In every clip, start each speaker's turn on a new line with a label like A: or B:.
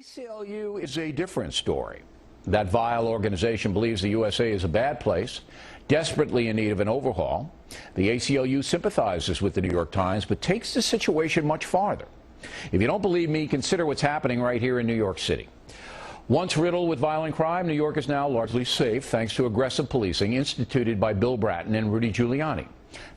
A: ACLU is a different story. That vile organization believes the USA is a bad place, desperately in need of an overhaul. The ACLU sympathizes with the New York Times, but takes the situation much farther. If you don't believe me, consider what's happening right here in New York City. Once riddled with violent crime, New York is now largely safe thanks to aggressive policing instituted by Bill Bratton and Rudy Giuliani.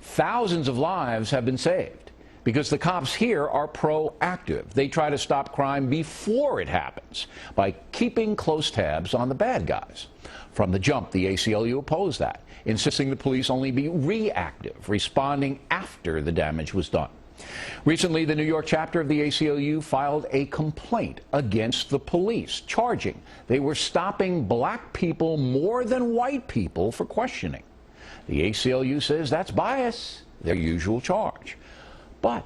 A: Thousands of lives have been saved because the cops here are proactive. They try to stop crime before it happens by keeping close tabs on the bad guys. From the jump, the ACLU opposed that, insisting the police only be reactive, responding after the damage was done. Recently, the New York chapter of the ACLU filed a complaint against the police, charging they were stopping black people more than white people for questioning. The ACLU says that's bias, their usual charge. But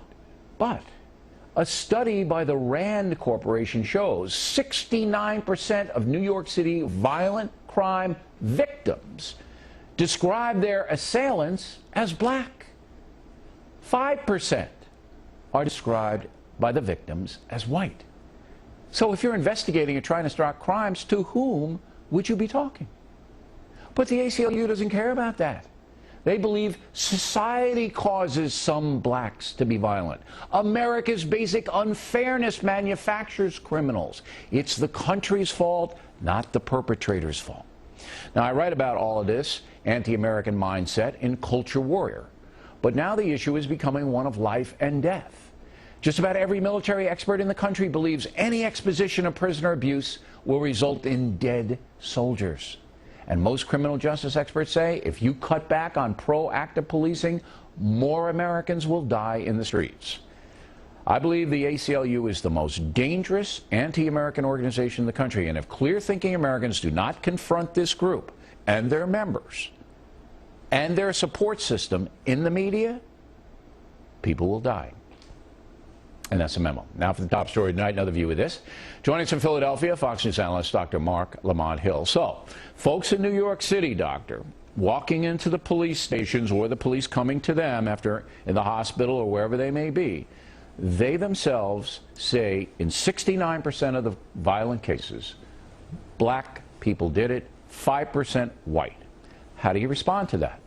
A: a study by the Rand Corporation shows 69% of New York City violent crime victims describe their assailants as black. 5% are described by the victims as white. So if you're investigating and trying to stop crimes, to whom would you be talking? But the ACLU doesn't care about that. They believe society causes some blacks to be violent. America's basic unfairness manufactures criminals. It's the country's fault, not the perpetrator's fault. Now, I write about all of this anti-American mindset in Culture Warrior. But now the issue is becoming one of life and death. Just about every military expert in the country believes any exposition of prisoner abuse will result in dead soldiers. And most criminal justice experts say if you cut back on proactive policing, more Americans will die in the streets. I believe the ACLU is the most dangerous anti-American organization in the country, and if clear-thinking Americans do not confront this group and their members and their support system in the media, people will die. And that's a memo. Now for the top story tonight, another view of this. Joining us from Philadelphia, Fox News analyst Dr. Marc Lamont Hill. So, folks in New York City, doctor, walking into the police stations or the police coming to them after in the hospital or wherever they may be, they themselves say in 69% of the violent cases, black people did it, 5% white. How do you respond to that?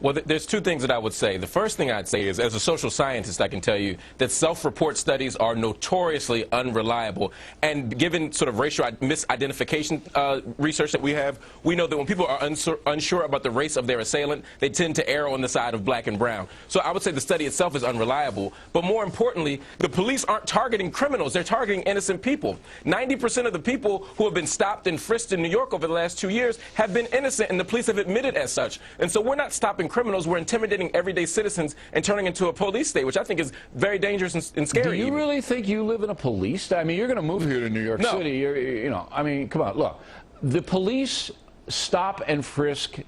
B: Well, there's two things that I would say. The first thing I'd say is, as a social scientist, I can tell you that self-report studies are notoriously unreliable. And given sort of racial misidentification research that we have, we know that when people are unsure about the race of their assailant, they tend to err on the side of black and brown. So I would say the study itself is unreliable. But more importantly, the police aren't targeting criminals. They're targeting innocent people. 90% of the people who have been stopped and frisked in New York over the last 2 years have been innocent, and the police have admitted as such. And so we're not stopping criminals, we're intimidating everyday citizens and turning into a police state, which I think is very dangerous and scary.
A: Do you really think you live in a police state? I mean, you're going to move here to New York City. You know, I mean, come on, look. The police stop and frisk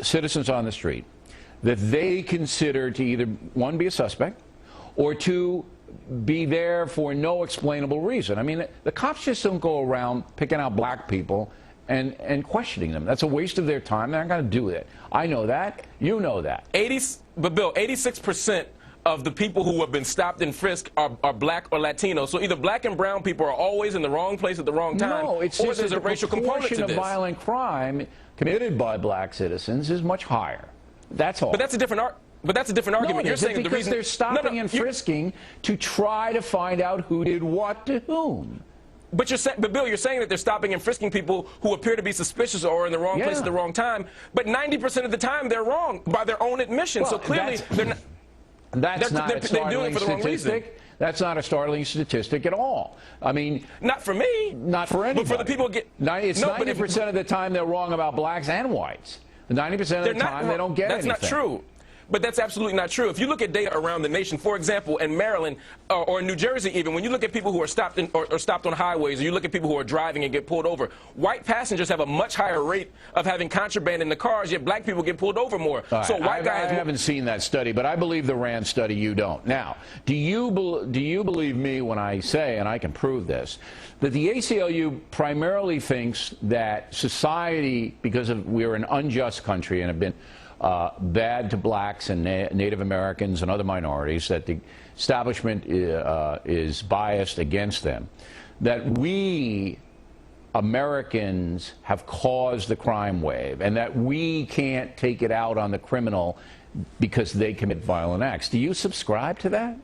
A: citizens on the street that they consider to either, one, be a suspect, or two, be there for no explainable reason. I mean, the cops just don't go around picking out black people and questioning them. That's a waste of their time. They're not going to do it. I know that. You know that.
B: But Bill, 86% of the people who have been stopped and frisked are black or Latino. So either black and brown people are always in the wrong place at the wrong time,
A: no, it's
B: or
A: just
B: there's a racial component to
A: this. The proportion of violent crime committed by black citizens is much higher. That's all.
B: But that's a different argument. You're saying
A: because they're stopping and frisking to try to find out who did what to whom.
B: But Bill, you're saying that they're stopping and frisking people who appear to be suspicious or in the wrong place at the wrong time. But 90% of the time, they're wrong by their own admission.
A: Well,
B: so clearly,
A: that's not a startling statistic. That's not a startling statistic at all. I mean,
B: not for me.
A: Not for anybody.
B: But for the people
A: it's 90% of the time they're wrong about blacks and whites. 90% of the time they don't get anything.
B: That's not true. But that's absolutely not true. If you look at data around the nation, for example, in Maryland or in New Jersey even, when you look at people who are stopped or stopped on highways, or you look at people who are driving and get pulled over, white passengers have a much higher rate of having contraband in the cars, yet black people get pulled over more.
A: Right.
B: So white guys...
A: I haven't seen that study, but I believe the Rand study. You don't. Now, do you believe me when I say, and I can prove this, that the ACLU primarily thinks that society, because we're an unjust country and have been bad to blacks and Native Americans and other minorities, that the establishment is biased against them, that we Americans have caused the crime wave and that we can't take it out on the criminal because they commit violent acts. Do you subscribe to that?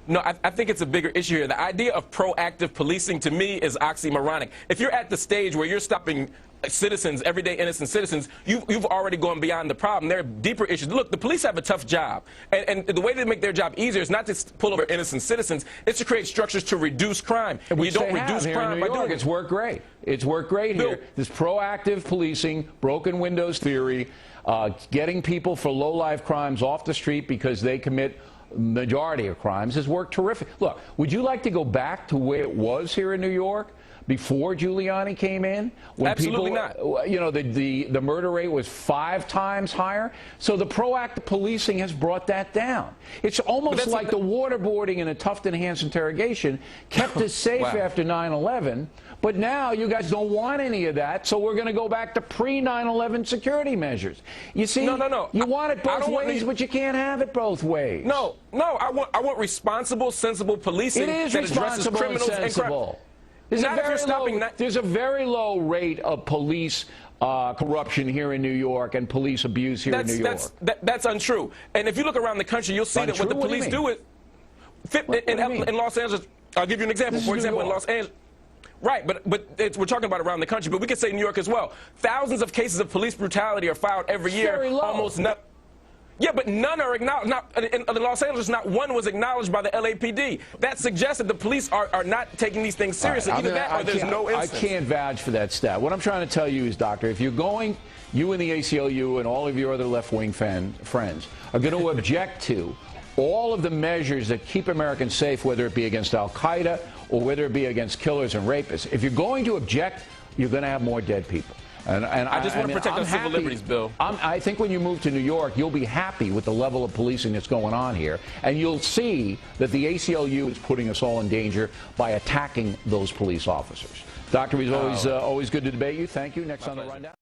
B: No, I think it's a bigger issue here. The idea of proactive policing, to me, is oxymoronic. If you're at the stage where you're stopping citizens, everyday innocent citizens, you've already gone beyond the problem. There are deeper issues. Look, the police have a tough job. And the way they make their job easier is not to pull over innocent citizens. It's to create structures to reduce crime.
A: We don't reduce crime by doing it. It's worked great. It's worked great here. This proactive policing, broken windows theory, getting people for low-life crimes off the street because they commit majority of crimes has worked terrific. Look, would you like to go back to where it was here in New York before Giuliani came in? When
B: Absolutely not.
A: You know, the murder rate was 5 times higher. So the proactive policing has brought that down. It's almost like the waterboarding in a Tufts-enhanced interrogation kept us safe after 9/11. But now you guys don't want any of that, so we're going to go back to pre-9/11 security measures. You see,
B: no.
A: You want it both ways, but you can't have it both ways.
B: No. I want responsible, sensible policing.
A: It is
B: that
A: responsible and sensible. There's a very low rate of police corruption here in New York and police abuse here in New York.
B: That's untrue. And if you look around the country, you'll see that what the police do is in Los Angeles. I'll give you an example. For example, in Los Angeles. Right, but we're talking about around the country, but we could say New York as well. Thousands of cases of police brutality are filed every year.
A: Very low.
B: Almost none. Yeah, but none are acknowledged. In Los Angeles, not one was acknowledged by the LAPD. That suggests that the police are not taking these things seriously. Either that or there's no instance.
A: I can't vouch for that stat. What I'm trying to tell you is, Doctor, if you're going, you and the ACLU and all of your other left-wing friends are going to object to all of the measures that keep Americans safe, whether it be against al-Qaeda or whether it be against killers and rapists. If you're going to object, you're going to have more dead people. And
B: I just want to protect our civil liberties, Bill.
A: I think when you move to New York, you'll be happy with the level of policing that's going on here. And you'll see that the ACLU is putting us all in danger by attacking those police officers. Doctor, it's always good to debate you. Thank you. Next on the Rundown.